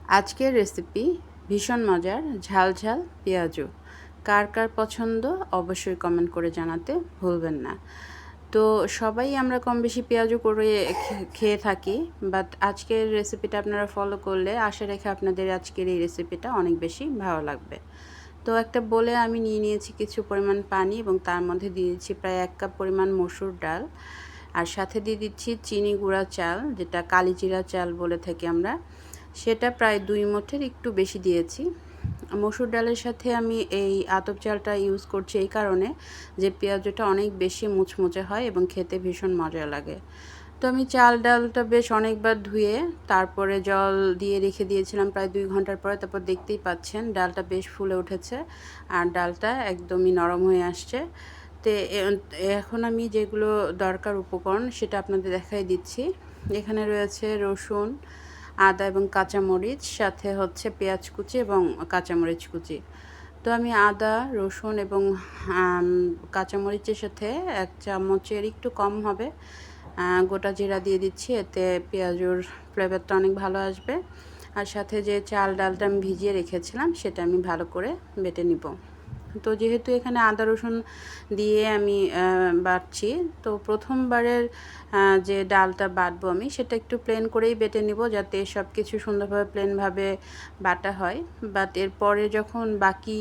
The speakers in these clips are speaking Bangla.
আজকের রেসিপি ভীষণ মজার ঝাল ঝাল পেঁয়াজু। কার কার পছন্দ অবশ্যই কমেন্ট করে জানাতে ভুলবেন না। তো সবাই আমরা কম বেশি পেঁয়াজু করে খেয়ে থাকি, বাট আজকের রেসিপিটা আপনারা ফলো করলে আশা রেখে আপনাদের আজকের এই রেসিপিটা অনেক বেশি ভালো লাগবে। তো একটা বলে আমি নিয়ে নিয়েছি কিছু পরিমাণ পানি এবং তার মধ্যে দিয়ে দিচ্ছি প্রায় 1 কাপ পরিমাণ মসুর ডাল, আর সাথে দিয়ে দিচ্ছি চিনি গুঁড়া চাল, যেটা কালিজিরা চাল বলে থাকি আমরা, সেটা প্রায় 2 মুঠের একটু বেশি দিয়েছি। মসুর ডালের সাথে আমি এই আতপ চালটা ইউজ করছি এই কারণে যে পেঁয়াজটা অনেক বেশি মুচমুচে হয় এবং খেতে ভীষণ মজা লাগে। তো আমি চাল ডালটা বেশ অনেকবার ধুয়ে তারপরে জল দিয়ে রেখে দিয়েছিলাম প্রায় 2 ঘন্টার পরে। তারপর দেখতেই পাচ্ছেন ডালটা বেশ ফুলে উঠেছে আর ডালটা একদমই নরম হয়ে আসছে। তো এখন আমি যেগুলো দরকার উপকরণ সেটা আপনাদের দেখাই দিচ্ছি। এখানে রয়েছে রসুন, আদা এবং কাঁচামরিচ, সাথে হচ্ছে পেঁয়াজ কুচি এবং কাঁচামরিচ কুচি। তো আমি আদা, রসুন এবং কাঁচামরিচের সাথে 1 চামচের একটু কম হবে গোটা জিরা দিয়ে দিচ্ছি। এতে পেঁয়াজুর ফ্লেভারটা অনেক ভালো আসবে। আর সাথে যে চাল ডালটা আমি ভিজিয়ে রেখেছিলাম সেটা আমি ভালো করে বেটে নিব। তো যেহেতু এখানে আদা রসুন দিয়ে আমি বাটছি, তো প্রথমবারের যে ডালটা বাটবো আমি সেটা একটু প্লেন করেই বেটে নিব, যাতে সব কিছু সুন্দরভাবে প্লেনভাবে বাটা হয়। বাট এরপরে যখন বাকি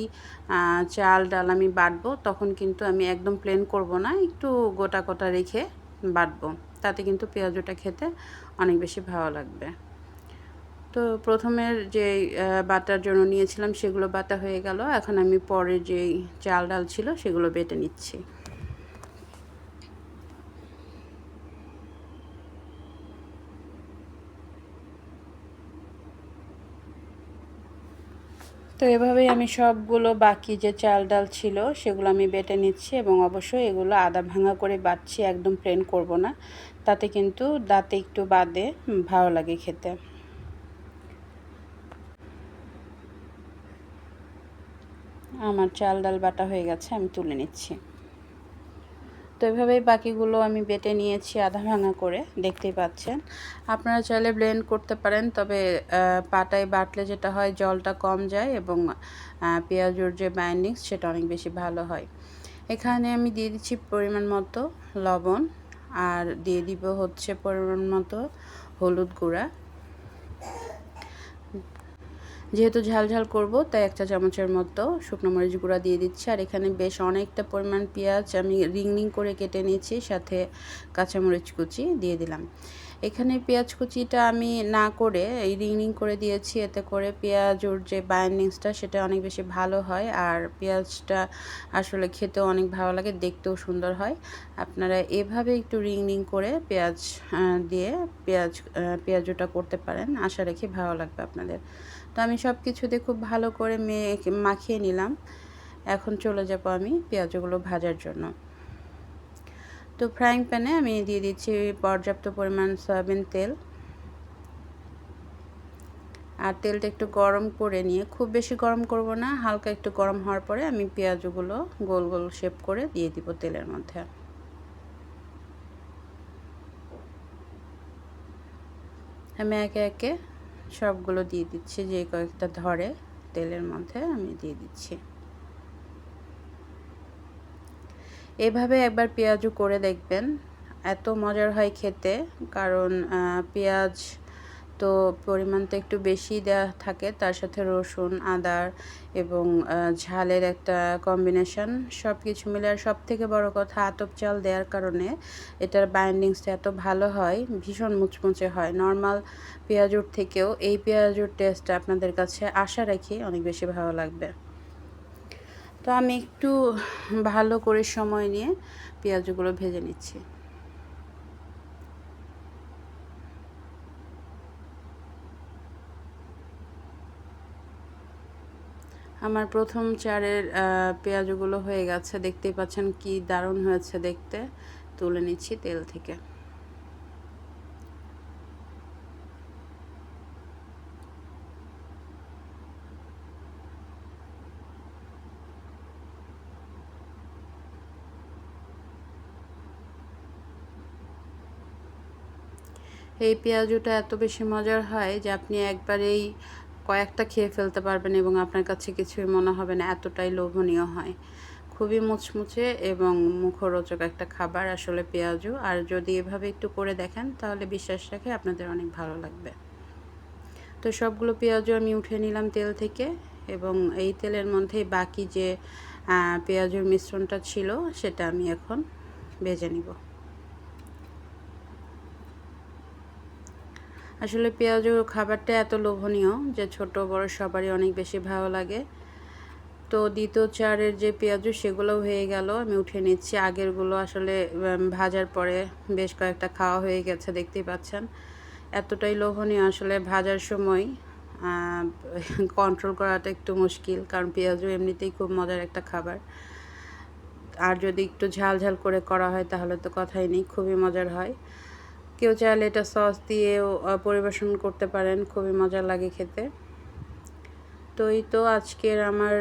চাল ডাল আমি বাটবো তখন কিন্তু আমি একদম প্লেন করব না, একটু গোটা গোটা রেখে বাটবো, তাতে কিন্তু পেঁয়াজটা খেতে অনেক বেশি ভালো লাগবে। তো প্রথমের যে বাটার জন্য নিয়েছিলাম সেগুলো বাটা হয়ে গেল। এখন আমি পরে যেই চাল ডাল ছিল সেগুলো বেটে নিচ্ছি। তো এভাবেই আমি সবগুলো বাকি যে চাল ডাল ছিল সেগুলো আমি বেটে নিচ্ছি, এবং অবশ্যই এগুলো আদা ভাঙা করে বাটছি, একদম প্লেন করব না, তাতে কিন্তু দাঁতে একটু বাদে ভালো লাগে খেতে। আমার চাল ডাল বাটা হয়ে গেছে, আমি তুলে নিচ্ছি। তো এভাবেই বাকিগুলো আমি বেটে নিয়েছি আধা ভাঙা করে, দেখতেই পাচ্ছেন। আপনারা চাইলে ব্লেন্ড করতে পারেন, তবে পাটায় বাটলে যেটা হয় জলটা কম যায় এবং পেঁয়াজুর যে বাইন্ডিংস সেটা অনেক বেশি ভালো হয়। এখানে আমি দিয়ে দিচ্ছি পরিমাণ মতো লবণ, আর দিয়ে দিব হচ্ছে পরিমাণ মতো হলুদ গুঁড়া। যেহেতু ঝাল ঝাল করব তাই 1 চা চামচের মতো শুকনো মরিচ গুঁড়া দিয়ে দিচ্ছি। আর এখানে বেশ অনেকটা পরিমাণ পেঁয়াজ আমি রিং রিং করে কেটে নিয়েছি, সাথে কাঁচামরিচ কুচি দিয়ে দিলাম। এখানে পেঁয়াজ কুচিটা আমি না করে এই রিং রিং করে দিয়েছি, এতে করে পেঁয়াজুর যে বাইন্ডিংসটা সেটা অনেক বেশি ভালো হয়, আর পেঁয়াজটা আসলে খেতেও অনেক ভালো লাগে, দেখতেও সুন্দর হয়। আপনারা এভাবে একটু রিং রিং করে পেঁয়াজ দিয়ে পেঁয়াজুটা করতে পারেন, আশা রাখি ভালো লাগবে আপনাদের। তো আমি সব কিছু দিয়ে খুব ভালো করে মাখিয়ে নিলাম। এখন চলে যাব আমি পেঁয়াজগুলো ভাজার জন্য। তো ফ্রাইং প্যানে আমি দিয়ে দিচ্ছি পর্যাপ্ত পরিমাণ সয়াবিন তেল, আর তেলটা একটু গরম করে নিয়ে, খুব বেশি গরম করব না, হালকা একটু গরম হওয়ার পরে আমি পেঁয়াজগুলো গোল গোল শেপ করে দিয়ে দিব তেলের মধ্যে। আমি একে একে সবগুলো দিয়ে দিচ্ছি, যে কয়েকটা ধরে তেলের মধ্যে আমি দিয়ে দিচ্ছি। এভাবে একবার পেঁয়াজু করে দেখবেন, এত মজার হয় খেতে। কারণ পেঁয়াজ তো পরিমাণ তো একটু বেশি দেওয়া থাকে, তার সাথে রসুন, আদার এবং ঝালের একটা কম্বিনেশন, সব কিছু মিলে। আর সবথেকে বড় কথা, আতপ চাল দেওয়ার কারণে এটার বাইন্ডিংসটা এত ভালো হয়, ভীষণ মুচমুচে হয়। নর্মাল পেঁয়াজুর থেকেও এই পেঁয়াজুর টেস্টটা আপনাদের কাছে আশা রাখি অনেক বেশি ভালো লাগবে। তো আমি একটু ভালো করে সময় নিয়ে পেঁয়াজগুলো ভেজে নিচ্ছি। আমার প্রথম চারের পেঁয়াজগুলো হয়ে গেছে, দেখতেই পাচ্ছেন কি দারুণ হয়েছে দেখতে। তুলে নিচ্ছি তেল থেকে। এই পেঁয়াজুটা এত বেশি মজার হয় যে আপনি একবার এই কয়েকটা খেয়ে ফেলতে পারবেন এবং আপনার কাছে কিছুই মনে হবে না, এতটাই লোভনীয় হয়। খুবই মুচমুচে এবং মুখরোচক একটা খাবার আসলে পেঁয়াজু। আর যদি এভাবে একটু করে দেখেন তাহলে বিশ্বাস রাখি আপনাদের অনেক ভালো লাগবে। তো সবগুলো পেঁয়াজু আমি উঠিয়ে নিলাম তেল থেকে, এবং এই তেলের মধ্যেই বাকি যে পেঁয়াজুর মিশ্রণটা ছিল সেটা আমি এখন ভেজে নিব। আসলে পেঁয়াজু খাবারটা এত লোভনীয় যে ছোট বড় সবারই অনেক বেশি ভালো লাগে। তো দ্বিতীয় চারের যে পেঁয়াজু সেগুলোও হয়ে গেল, আমি উঠিয়ে নিচ্ছি। আগেরগুলো আসলে ভাজার পরে বেশ কয়েকটা খাওয়া হয়ে গেছে, দেখতেই পাচ্ছেন। এতটাই লোভনীয়, আসলে ভাজার সময় কন্ট্রোল করাটা একটু মুশকিল, কারণ পেঁয়াজু এমনিতেই খুব মজার একটা খাবার। আর যদি একটু ঝাল ঝাল করে করা হয় তাহলে তো কথাই নেই, খুবই মজার হয়। কেউ চাইলে এটা সস দিয়েও পরিবেশন করতে পারেন, খুবই মজা লাগে খেতে। তো এই তো আজকের আমার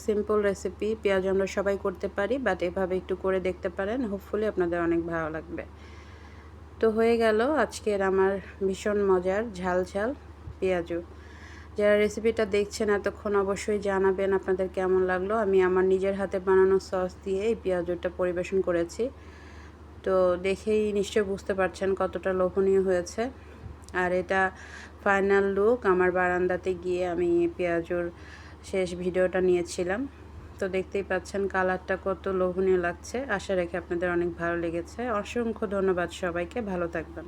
সিম্পল রেসিপি। পেঁয়াজ আমরা সবাই করতে পারি, বাট এভাবে একটু করে দেখতে পারেন, হোপফুলি আপনাদের অনেক ভালো লাগবে। তো হয়ে গেল আজকের আমার ভীষণ মজার ঝাল ঝাল পেঁয়াজু। যারা রেসিপিটা দেখছেন এতক্ষণ অবশ্যই জানাবেন আপনাদের কেমন লাগলো। আমি আমার নিজের হাতে বানানো সস দিয়ে এই পেঁয়াজুটা পরিবেশন করেছি। তো দেখেই নিশ্চয়ই বুঝতে পারছেন কতটা লোভনীয় হয়েছে। আর এটা ফাইনাল লুক। আমার বারান্দাতে গিয়ে আমি পেঁয়াজুর শেষ ভিডিওটা নিয়েছিলাম। তো দেখতেই পাচ্ছেন কালারটা কত লোভনীয় লাগছে। আশা রাখি আপনাদের অনেক ভালো লেগেছে। অসংখ্য ধন্যবাদ সবাইকে, ভালো থাকবেন।